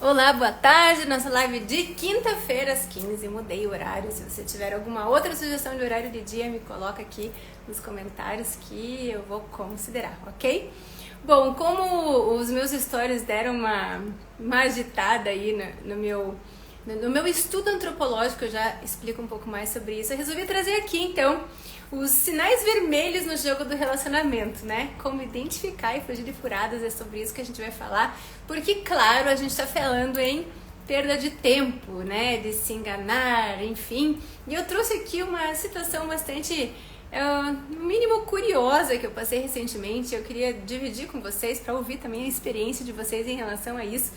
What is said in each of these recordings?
Olá, boa tarde, nossa live de quinta-feira às 15, mudei o horário. Se você tiver alguma outra sugestão de horário de dia, me coloca aqui nos comentários que eu vou considerar, ok? Bom, como os meus stories deram uma agitada aí no meu estudo antropológico, eu já explico um pouco mais sobre isso, eu resolvi trazer aqui então os sinais vermelhos no jogo do relacionamento, né? Como identificar e fugir de furadas, é sobre isso que a gente vai falar, porque claro, a gente está falando em perda de tempo, né? De se enganar, enfim. E eu trouxe aqui uma situação bastante, no mínimo curiosa que eu passei recentemente. Eu queria dividir com vocês para ouvir também a experiência de vocês em relação a isso.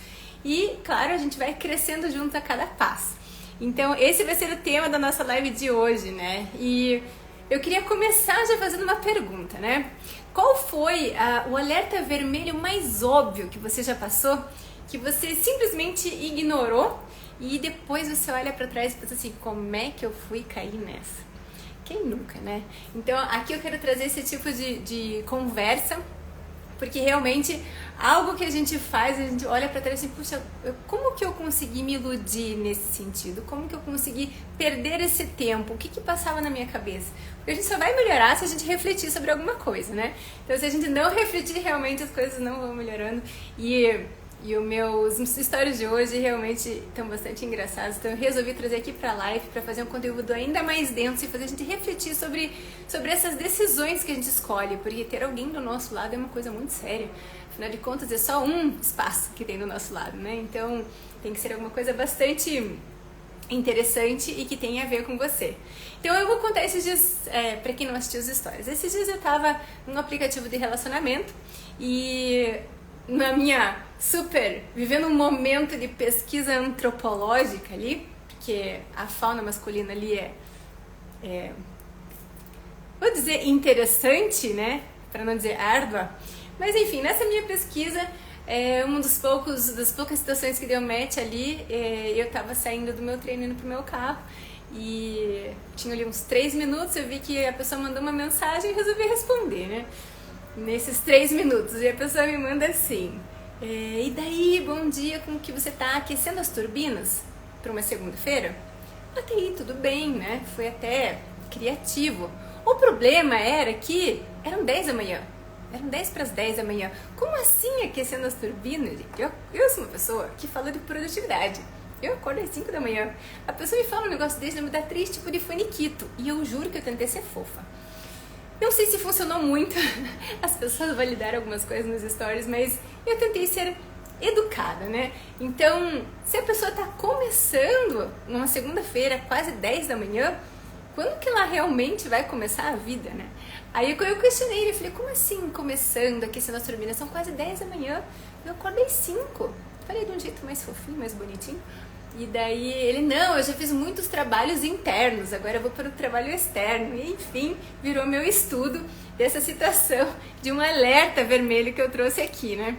E claro, a gente vai crescendo junto a cada passo. Então esse vai ser o tema da nossa live de hoje, né? E eu queria começar já fazendo uma pergunta, né? Qual foi o alerta vermelho mais óbvio que você já passou, que você simplesmente ignorou e depois você olha pra trás e pensa assim, como é que eu fui cair nessa? Quem nunca, né? Então aqui eu quero trazer esse tipo de conversa, porque realmente algo que a gente faz, a gente olha pra trás e assim, puxa, como que eu consegui me iludir nesse sentido? Como que eu consegui perder esse tempo? O que que passava na minha cabeça? Porque a gente só vai melhorar se a gente refletir sobre alguma coisa, né? Então se a gente não refletir, realmente as coisas não vão melhorando. E os meus stories de hoje realmente estão bastante engraçados, então eu resolvi trazer aqui pra live para fazer um conteúdo ainda mais denso e fazer a gente refletir sobre essas decisões que a gente escolhe, porque ter alguém do nosso lado é uma coisa muito séria. Afinal de contas, é só um espaço que tem do nosso lado, né? Então tem que ser alguma coisa bastante interessante e que tenha a ver com você. Então eu vou contar esses dias, pra quem não assistiu as histórias. Esses dias eu tava num aplicativo de relacionamento e na minha vivendo um momento de pesquisa antropológica ali, porque a fauna masculina ali vou dizer interessante, né? Pra não dizer árdua. Mas enfim, nessa minha pesquisa, uma das poucas situações que deu match ali, eu tava saindo do meu treino indo pro meu carro e tinha ali uns 3 minutos, eu vi que a pessoa mandou uma mensagem e resolvi responder, né? Nesses 3 minutos, e a pessoa me manda assim, e daí, bom dia, como que você tá aquecendo as turbinas para uma segunda-feira? Até aí, tudo bem, né? Foi até criativo. O problema era que eram 10 da manhã. Eram 10 para as 10 da manhã. Como assim aquecendo as turbinas? Eu sou uma pessoa que fala de produtividade. Eu acordo às 5 da manhã. A pessoa me fala um negócio desse, me dá 3 tipos de faniquito. E eu juro que eu tentei ser fofa. Não sei se funcionou muito, as pessoas validaram algumas coisas nos stories, mas eu tentei ser educada, né? Então, se a pessoa tá começando numa segunda-feira, quase 10 da manhã, quando que ela realmente vai começar a vida, né? Aí eu questionei ele, falei, como assim começando, aquecendo as turbinas? São quase 10 da manhã, eu acordei 5. Falei de um jeito mais fofinho, mais bonitinho. E daí ele, não, eu já fiz muitos trabalhos internos, agora eu vou para o trabalho externo. E enfim, virou meu estudo dessa situação de um alerta vermelho que eu trouxe aqui, né?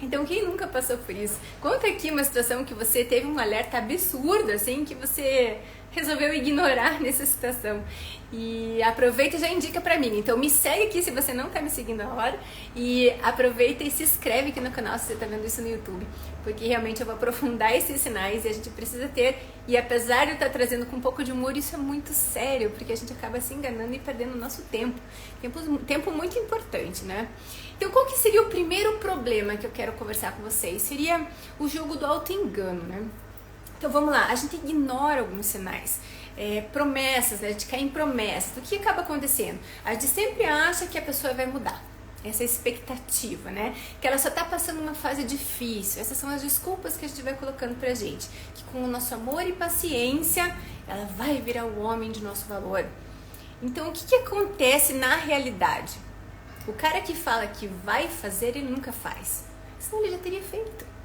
Então quem nunca passou por isso? Conta aqui uma situação que você teve um alerta absurdo, assim, que você resolveu ignorar nessa situação. E aproveita e já indica pra mim. Então me segue aqui se você não tá me seguindo agora. E aproveita e se inscreve aqui no canal se você tá vendo isso no YouTube. Porque realmente eu vou aprofundar esses sinais e a gente precisa ter. E apesar de eu estar trazendo com um pouco de humor, isso é muito sério, porque a gente acaba se enganando e perdendo o nosso tempo. Tempo muito importante, né? Então qual que seria o primeiro problema que eu quero conversar com vocês? Seria o jogo do auto-engano, né? Então vamos lá, a gente ignora alguns sinais, promessas, né? A gente cai em promessas. O que acaba acontecendo? A gente sempre acha que a pessoa vai mudar, essa expectativa, né? Que ela só tá passando uma fase difícil. Essas são as desculpas que a gente vai colocando pra gente, que com o nosso amor e paciência, ela vai virar o homem de nosso valor. Então o que acontece na realidade? O cara que fala que vai fazer, ele nunca faz, senão ele já teria feito.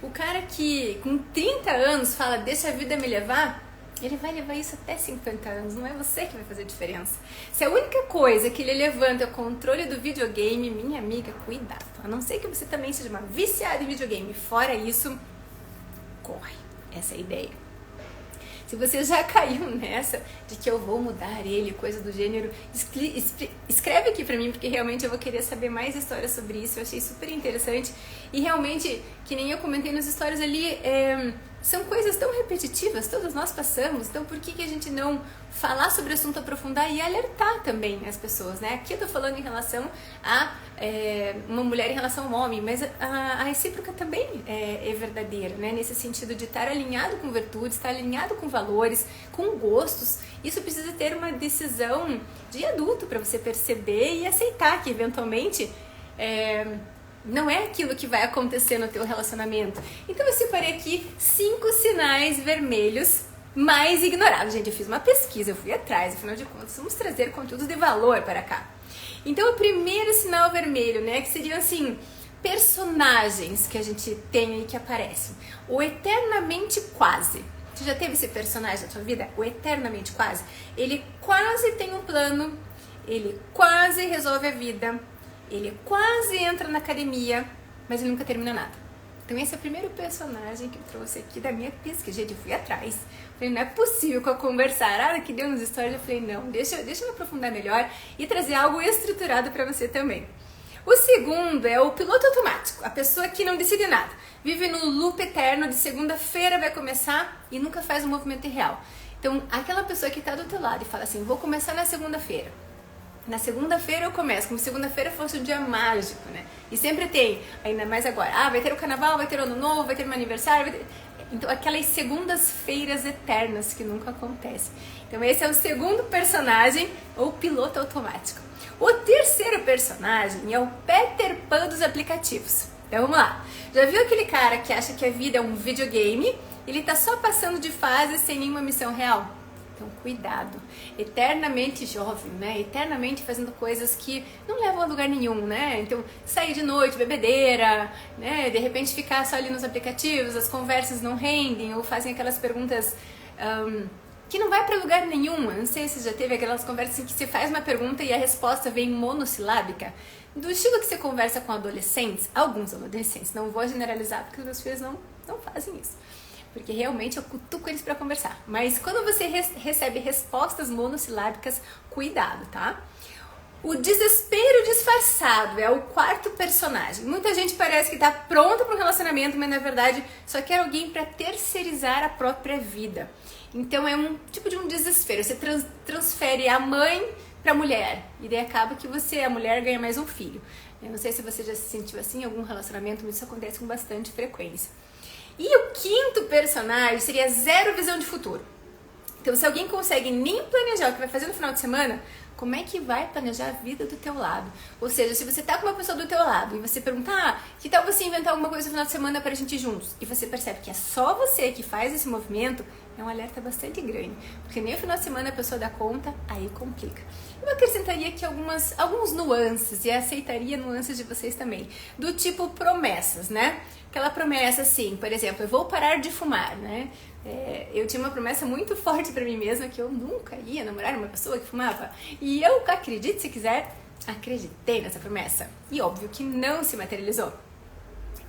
O cara que com 30 anos fala, deixa a vida me levar, ele vai levar isso até 50 anos, não é você que vai fazer a diferença. Se a única coisa que ele levanta é o controle do videogame, minha amiga, cuidado. A não ser que você também seja uma viciada em videogame. Fora isso, corre. Essa é a ideia. Se você já caiu nessa de que eu vou mudar ele, coisa do gênero, escreve aqui pra mim, porque realmente eu vou querer saber mais histórias sobre isso. Eu achei super interessante. E realmente, que nem eu comentei nas histórias ali, são coisas tão repetitivas, todos nós passamos, então por que a gente não falar sobre o assunto, aprofundar e alertar também as pessoas, né? Aqui eu tô falando em relação a uma mulher em relação a um homem, mas a recíproca também é verdadeira, né? Nesse sentido de estar alinhado com virtudes, estar alinhado com valores, com gostos. Isso precisa ter uma decisão de adulto para você perceber e aceitar que eventualmente não é aquilo que vai acontecer no teu relacionamento. Então eu separei aqui 5 sinais vermelhos mais ignorados. Gente, eu fiz uma pesquisa, eu fui atrás, afinal de contas, vamos trazer conteúdos de valor para cá. Então o primeiro sinal vermelho, né, que seriam assim, personagens que a gente tem aí que aparecem. O eternamente quase. Você já teve esse personagem na sua vida? O eternamente quase. Ele quase tem um plano, ele quase resolve a vida, ele quase entra na academia, mas ele nunca termina nada. Então esse é o primeiro personagem que eu trouxe aqui da minha pesquisa. Gente, eu fui atrás. Falei, não é possível que eu conversar. Ah, que deu nos stories, eu falei, não, deixa eu me aprofundar melhor e trazer algo estruturado para você também. O segundo é o piloto automático, a pessoa que não decide nada. Vive no loop eterno de segunda-feira vai começar e nunca faz um movimento real. Então, aquela pessoa que está do teu lado e fala assim, vou começar na segunda-feira. Na segunda-feira eu começo, como se segunda-feira fosse um dia mágico, né? E sempre tem, ainda mais agora, vai ter o carnaval, vai ter o ano novo, vai ter um aniversário, vai ter... Então, aquelas segundas-feiras eternas que nunca acontecem. Então, esse é o segundo personagem, ou piloto automático. O terceiro personagem é o Peter Pan dos aplicativos. Então, vamos lá. Já viu aquele cara que acha que a vida é um videogame? Ele tá só passando de fase sem nenhuma missão real? Então, cuidado. Eternamente jovem, né? Eternamente fazendo coisas que não levam a lugar nenhum, né? Então, sair de noite, bebedeira, né? De repente ficar só ali nos aplicativos, as conversas não rendem ou fazem aquelas perguntas que não vai para lugar nenhum. Eu não sei se já teve aquelas conversas em que você faz uma pergunta e a resposta vem monossilábica. Do estilo que você conversa com adolescentes, alguns adolescentes, não vou generalizar porque os meus filhos não fazem isso. Porque realmente eu cutuco eles para conversar. Mas quando você recebe respostas monossilábicas, cuidado, tá? O desespero disfarçado é o quarto personagem. Muita gente parece que tá pronta para um relacionamento, mas na verdade só quer alguém para terceirizar a própria vida. Então é um tipo de um desespero. Você transfere a mãe para a mulher e daí acaba que a mulher ganha mais um filho. Eu não sei se você já se sentiu assim em algum relacionamento, mas isso acontece com bastante frequência. E o quinto personagem seria zero visão de futuro. Então, se alguém consegue nem planejar o que vai fazer no final de semana, como é que vai planejar a vida do teu lado? Ou seja, se você tá com uma pessoa do teu lado e você pergunta, que tal você inventar alguma coisa no final de semana pra gente ir juntos? E você percebe que é só você que faz esse movimento, é um alerta bastante grande. Porque nem o final de semana a pessoa dá conta, aí complica. Eu acrescentaria aqui alguns nuances e aceitaria nuances de vocês também. Do tipo promessas, né? Aquela promessa assim, por exemplo, eu vou parar de fumar, né? Eu tinha uma promessa muito forte pra mim mesma que eu nunca ia namorar uma pessoa que fumava. E eu, acredite se quiser, acreditei nessa promessa. E óbvio que não se materializou.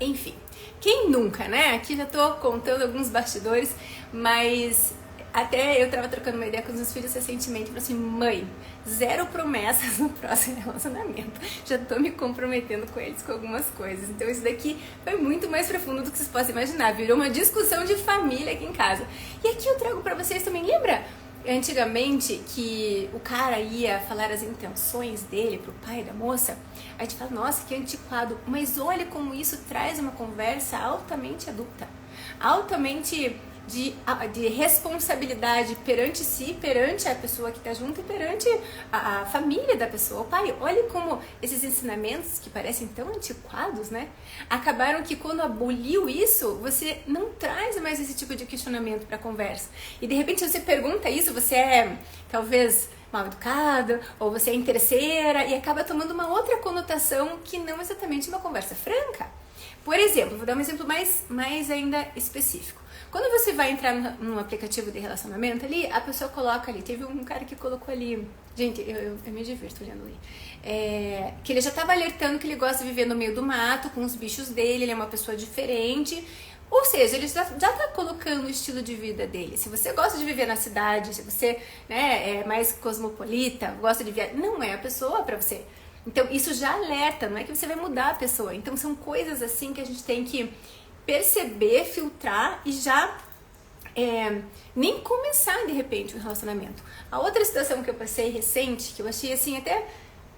Enfim, quem nunca, né? Aqui já tô contando alguns bastidores, mas até eu tava trocando uma ideia com os meus filhos recentemente, falei assim, mãe, zero promessas no próximo relacionamento. Já tô me comprometendo com eles com algumas coisas. Então isso daqui foi muito mais profundo do que vocês possam imaginar. Virou uma discussão de família aqui em casa. E aqui eu trago pra vocês também, lembra? Antigamente que o cara ia falar as intenções dele pro pai da moça, a gente fala, nossa, que antiquado, mas olha como isso traz uma conversa altamente adulta, altamente de responsabilidade perante si, perante a pessoa que está junto e perante a família da pessoa. O pai, olha como esses ensinamentos que parecem tão antiquados, né? Acabaram que quando aboliu isso, você não traz mais esse tipo de questionamento para a conversa. E de repente você pergunta isso, você é talvez mal educado, ou você é interesseira, e acaba tomando uma outra conotação que não exatamente uma conversa franca. Por exemplo, vou dar um exemplo mais ainda específico. Quando você vai entrar num aplicativo de relacionamento ali, a pessoa coloca ali, teve um cara que colocou ali, gente, eu me divirto olhando ali, que ele já estava alertando que ele gosta de viver no meio do mato, com os bichos dele, ele é uma pessoa diferente, Ou seja, ele já tá colocando o estilo de vida dele. Se você gosta de viver na cidade, se você, né, é mais cosmopolita, gosta de viajar, não é a pessoa para você. Então isso já alerta, não é que você vai mudar a pessoa. Então são coisas assim que a gente tem que perceber, filtrar e já nem começar de repente um relacionamento. A outra situação que eu passei recente, que eu achei assim até...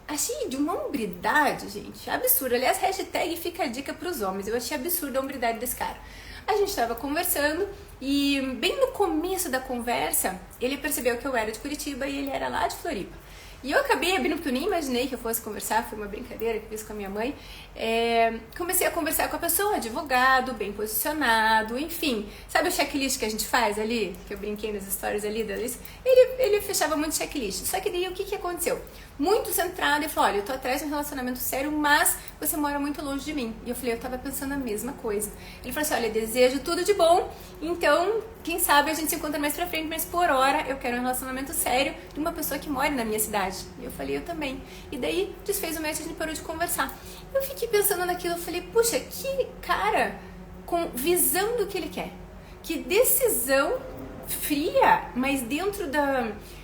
Achei de uma hombridade, gente, absurdo. Aliás, hashtag fica a dica pros homens. Eu achei absurdo a hombridade desse cara. A gente tava conversando e bem no começo da conversa, ele percebeu que eu era de Curitiba e ele era lá de Floripa. E eu acabei abrindo, porque eu nem imaginei que eu fosse conversar, foi uma brincadeira que eu fiz com a minha mãe. Comecei a conversar com a pessoa, advogado, bem posicionado, enfim. Sabe o checklist que a gente faz ali? Que eu brinquei nas stories ali da Alice? Ele fechava muito checklist. Só que daí o que aconteceu? Muito centrado, ele falou, olha, eu tô atrás de um relacionamento sério, mas você mora muito longe de mim. E eu falei, eu tava pensando a mesma coisa. Ele falou assim, olha, desejo tudo de bom, então, quem sabe a gente se encontra mais pra frente, mas por hora eu quero um relacionamento sério de uma pessoa que mora na minha cidade. E eu falei, eu também. E daí, desfez o match e a gente parou de conversar. Eu fiquei pensando naquilo, eu falei, puxa, que cara com visão do que ele quer. Que decisão fria, mas dentro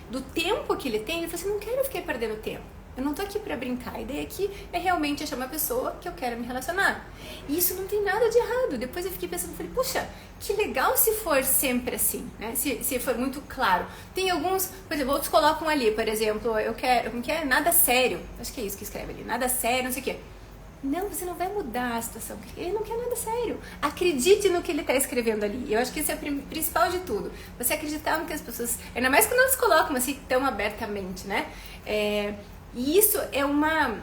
do tempo que ele tem, ele falou assim, não quero ficar perdendo tempo. Eu não tô aqui pra brincar. A ideia aqui é realmente achar uma pessoa que eu quero me relacionar. E isso não tem nada de errado. Depois eu fiquei pensando, falei, puxa, que legal se for sempre assim, né? Se for muito claro. Tem alguns, por exemplo, outros colocam ali, por exemplo, eu não quero nada sério. Acho que é isso que escreve ali, nada sério, não sei o quê. Não, você não vai mudar a situação. Ele não quer nada sério. Acredite no que ele está escrevendo ali. Eu acho que isso é o principal de tudo. Você acreditar no que as pessoas... Ainda mais quando elas colocam assim tão abertamente, né? E isso é uma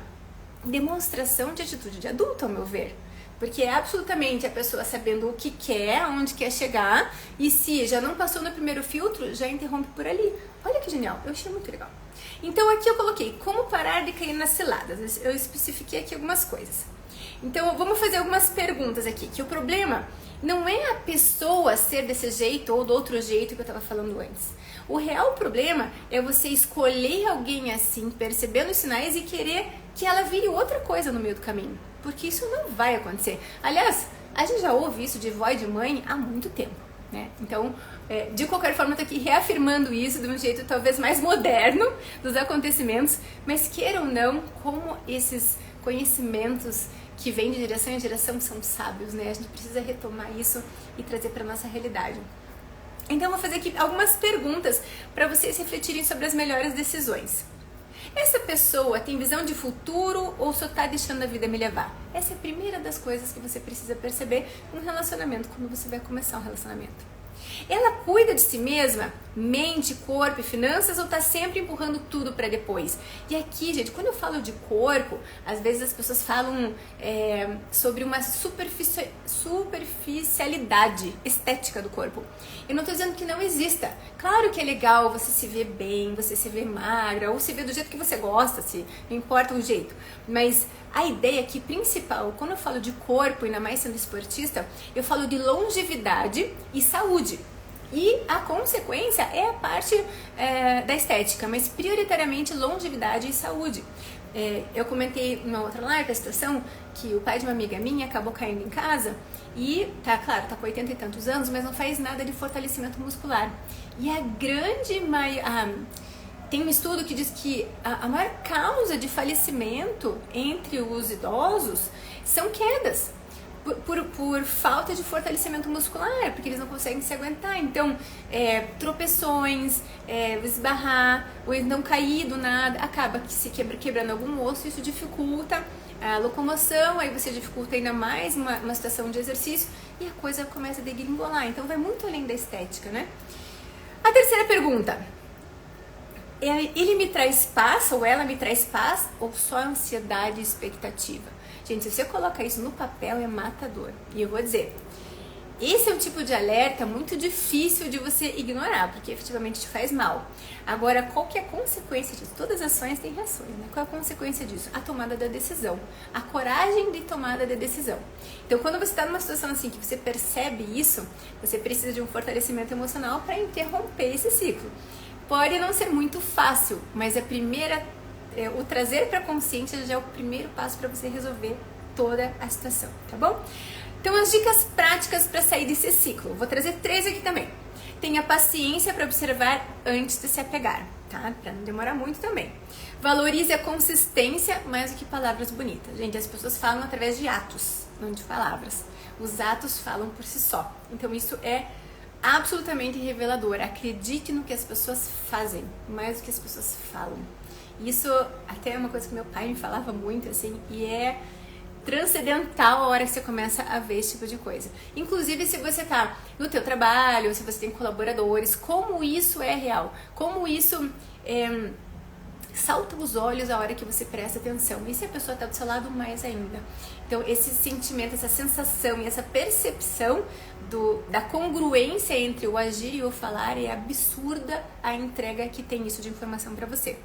demonstração de atitude de adulto, ao meu ver. Porque é absolutamente a pessoa sabendo o que quer, aonde quer chegar, e se já não passou no primeiro filtro, já interrompe por ali. Olha que genial, eu achei muito legal. Então aqui eu coloquei como parar de cair nas ciladas. Eu especifiquei aqui algumas coisas. Então vamos fazer algumas perguntas aqui, que o problema não é a pessoa ser desse jeito ou do outro jeito que eu estava falando antes. O real problema é você escolher alguém assim, percebendo os sinais e querer que ela vire outra coisa no meio do caminho. Porque isso não vai acontecer. Aliás, a gente já ouve isso de vó e de mãe há muito tempo, né? Então, de qualquer forma, eu tô aqui reafirmando isso de um jeito talvez mais moderno dos acontecimentos, mas queira ou não, como esses conhecimentos que vêm de geração em geração são sábios, né? A gente precisa retomar isso e trazer para nossa realidade. Então, eu vou fazer aqui algumas perguntas para vocês refletirem sobre as melhores decisões. Essa pessoa tem visão de futuro ou só tá deixando a vida me levar? Essa é a primeira das coisas que você precisa perceber num relacionamento, quando você vai começar um relacionamento. Ela cuida de si mesma, mente, corpo e finanças, ou tá sempre empurrando tudo para depois? E aqui, gente, quando eu falo de corpo, às vezes as pessoas falam sobre uma superficialidade estética do corpo. Eu não tô dizendo que não exista. Claro que é legal você se ver bem, você se ver magra, ou se ver do jeito que você gosta, se não importa o jeito. Mas a ideia aqui principal, quando eu falo de corpo, ainda mais sendo esportista, eu falo de longevidade e saúde. E a consequência é a parte da estética, mas prioritariamente longevidade e saúde. Eu comentei numa outra live a situação que o pai de uma amiga minha acabou caindo em casa e, claro, tá com 80 e tantos anos, mas não faz nada de fortalecimento muscular. E a grande maioria... Tem um estudo que diz que a maior causa de falecimento entre os idosos são quedas. Por falta de fortalecimento muscular, porque eles não conseguem se aguentar. Então, tropeções, esbarrar, ou não cair do nada, acaba se quebrando algum osso, isso dificulta a locomoção, aí você dificulta ainda mais uma situação de exercício e a coisa começa a degringolar. Então, vai muito além da estética, né? A terceira pergunta. Ele me traz paz, ou ela me traz paz, ou só ansiedade e expectativa? Gente, se você coloca isso no papel, é matador. E eu vou dizer, esse é um tipo de alerta muito difícil de você ignorar, porque efetivamente te faz mal. Agora, qual que é a consequência disso? Todas as ações têm reações, né? Qual é a consequência disso? A tomada da decisão. A coragem de tomada da decisão. Então, quando você está numa situação assim, que você percebe isso, você precisa de um fortalecimento emocional para interromper esse ciclo. Pode não ser muito fácil, mas o trazer para a consciência já é o primeiro passo para você resolver toda a situação, tá bom? Então, as dicas práticas para sair desse ciclo. Vou trazer 3 aqui também. Tenha paciência para observar antes de se apegar, tá? Para não demorar muito também. Valorize a consistência mais do que palavras bonitas. Gente, as pessoas falam através de atos, não de palavras. Os atos falam por si só. Então, isso é absolutamente revelador. Acredite no que as pessoas fazem, mais do que as pessoas falam. Isso até é uma coisa que meu pai me falava muito, assim, e é transcendental a hora que você começa a ver esse tipo de coisa. Inclusive, se você tá no teu trabalho, se você tem colaboradores, como isso é real, como isso salta os olhos a hora que você presta atenção. E se a pessoa está do seu lado, mais ainda. Então, esse sentimento, essa sensação e essa percepção da congruência entre o agir e o falar é absurda a entrega que tem isso de informação para você.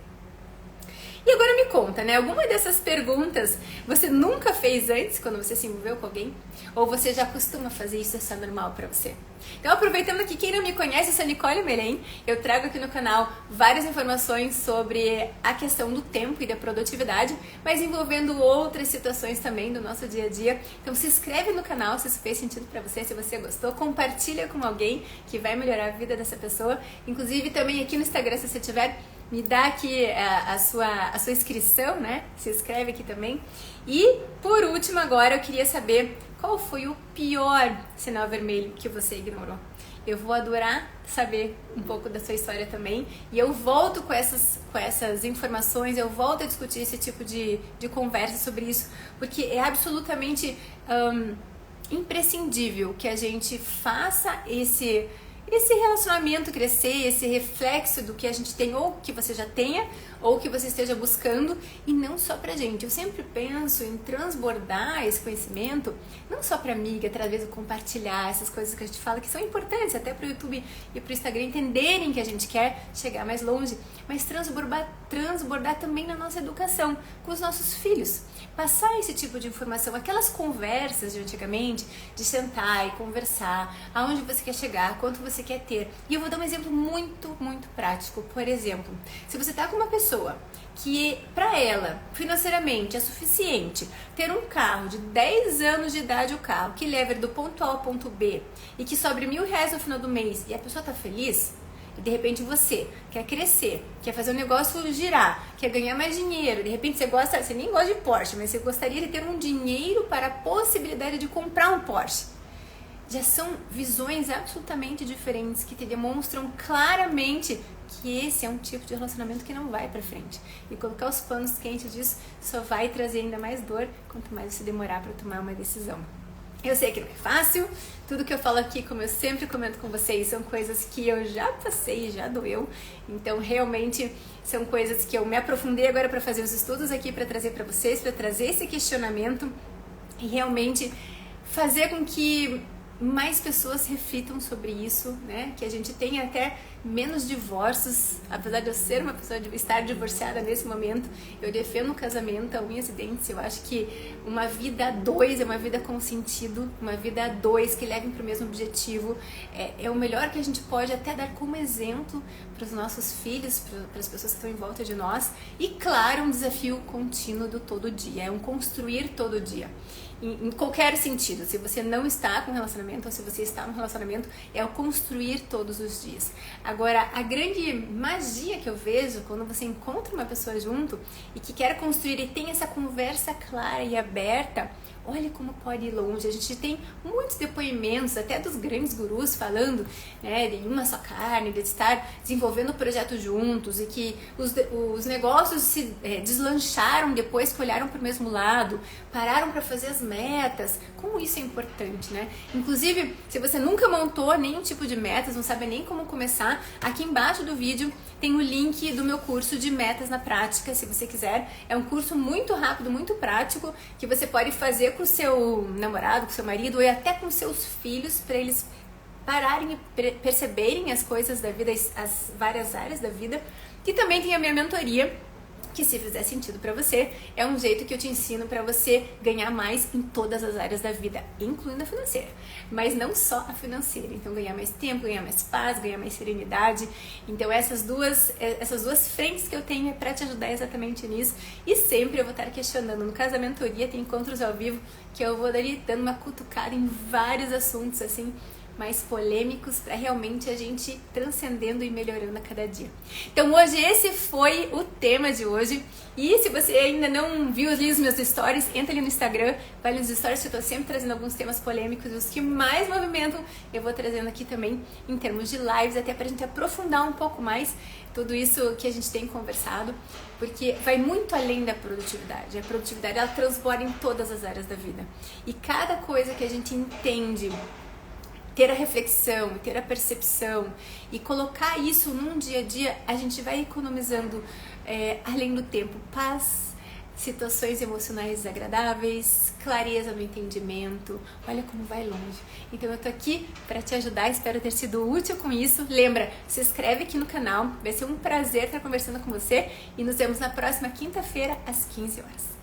E agora me conta, né? Alguma dessas perguntas você nunca fez antes quando você se envolveu com alguém? Ou você já costuma fazer isso, isso é normal pra você? Então, aproveitando que quem não me conhece, eu sou Nicole Melen, eu trago aqui no canal várias informações sobre a questão do tempo e da produtividade, mas envolvendo outras situações também do nosso dia a dia. Então, se inscreve no canal se isso fez sentido pra você, se você gostou, compartilha com alguém que vai melhorar a vida dessa pessoa. Inclusive, também aqui no Instagram, se você tiver, me dá aqui a sua inscrição, né? Se inscreve aqui também. E, por último, agora eu queria saber qual foi o pior sinal vermelho que você ignorou. Eu vou adorar saber um pouco da sua história também. E eu volto com essas informações, eu volto a discutir esse tipo de conversa sobre isso, porque é absolutamente imprescindível que a gente faça esse relacionamento crescer, esse reflexo do que a gente tem, ou que você já tenha, ou que você esteja buscando, e não só pra gente. Eu sempre penso em transbordar esse conhecimento, não só pra amiga, através do compartilhar essas coisas que a gente fala, que são importantes até pro YouTube e pro Instagram entenderem que a gente quer chegar mais longe, mas transbordar também na nossa educação, com os nossos filhos. Passar esse tipo de informação, aquelas conversas de antigamente, de sentar e conversar, aonde você quer chegar, quanto você quer ter. E eu vou dar um exemplo muito, muito prático. Por exemplo, se você tá com uma pessoa que para ela, financeiramente, é suficiente ter um carro de 10 anos de idade, o carro que leva ele do ponto A ao ponto B e que sobre R$1.000 no final do mês e a pessoa tá feliz, e de repente você quer crescer, quer fazer o negócio girar, quer ganhar mais dinheiro, de repente você nem gosta de Porsche, mas você gostaria de ter um dinheiro para a possibilidade de comprar um Porsche. Já são visões absolutamente diferentes que te demonstram claramente que esse é um tipo de relacionamento que não vai pra frente. E colocar os panos quentes disso só vai trazer ainda mais dor quanto mais você demorar para tomar uma decisão. Eu sei que não é fácil, tudo que eu falo aqui, como eu sempre comento com vocês, são coisas que eu já passei, já doeu. Então, realmente, são coisas que eu me aprofundei agora para fazer os estudos aqui, para trazer para vocês, para trazer esse questionamento e realmente fazer com que mais pessoas reflitam sobre isso, né? Que a gente tenha até menos divórcios, apesar de eu ser uma pessoa de estar divorciada nesse momento, eu defendo o casamento a unhas e dentes. Eu acho que uma vida a dois é uma vida com sentido, uma vida a dois que levem para o mesmo objetivo, é o melhor que a gente pode até dar como exemplo para os nossos filhos, para as pessoas que estão em volta de nós. E claro, um desafio contínuo do todo dia, é um construir todo dia. Em qualquer sentido, se você não está com um relacionamento ou se você está num relacionamento, é o construir todos os dias. Agora, a grande magia que eu vejo quando você encontra uma pessoa junto e que quer construir e tem essa conversa clara e aberta, olha como pode ir longe. A gente tem muitos depoimentos, até dos grandes gurus falando, né, de uma só carne, de estar desenvolvendo o projeto juntos e que os negócios se deslancharam depois que olharam para o mesmo lado, pararam para fazer as metas. Como isso é importante, né? Inclusive, se você nunca montou nenhum tipo de metas, não sabe nem como começar, aqui embaixo do vídeo tem o link do meu curso de metas na prática, se você quiser. É um curso muito rápido, muito prático, que você pode fazer com o seu namorado, com o seu marido ou até com seus filhos, para eles pararem e perceberem as coisas da vida, as várias áreas da vida. E também tem a minha mentoria, que, se fizer sentido para você, é um jeito que eu te ensino para você ganhar mais em todas as áreas da vida, incluindo a financeira, mas não só a financeira. Então, ganhar mais tempo, ganhar mais paz, ganhar mais serenidade. Então, essas duas frentes que eu tenho é para te ajudar exatamente nisso. E sempre eu vou estar questionando. No caso da mentoria, tem encontros ao vivo que eu vou ali dando uma cutucada em vários assuntos assim mais polêmicos, para realmente a gente transcendendo e melhorando a cada dia. Então hoje esse foi o tema de hoje, e se você ainda não viu ali os meus stories, entra ali no Instagram, vai nos stories que eu tô sempre trazendo alguns temas polêmicos, os que mais movimentam eu vou trazendo aqui também em termos de lives, até pra gente aprofundar um pouco mais tudo isso que a gente tem conversado, porque vai muito além da produtividade. A produtividade, ela transborda em todas as áreas da vida, e cada coisa que a gente entende, ter a reflexão, ter a percepção e colocar isso num dia a dia, a gente vai economizando, além do tempo, paz, situações emocionais desagradáveis, clareza no entendimento. Olha como vai longe. Então eu tô aqui para te ajudar, espero ter sido útil com isso. Lembra, se inscreve aqui no canal, vai ser um prazer estar conversando com você, e nos vemos na próxima quinta-feira às 15 horas.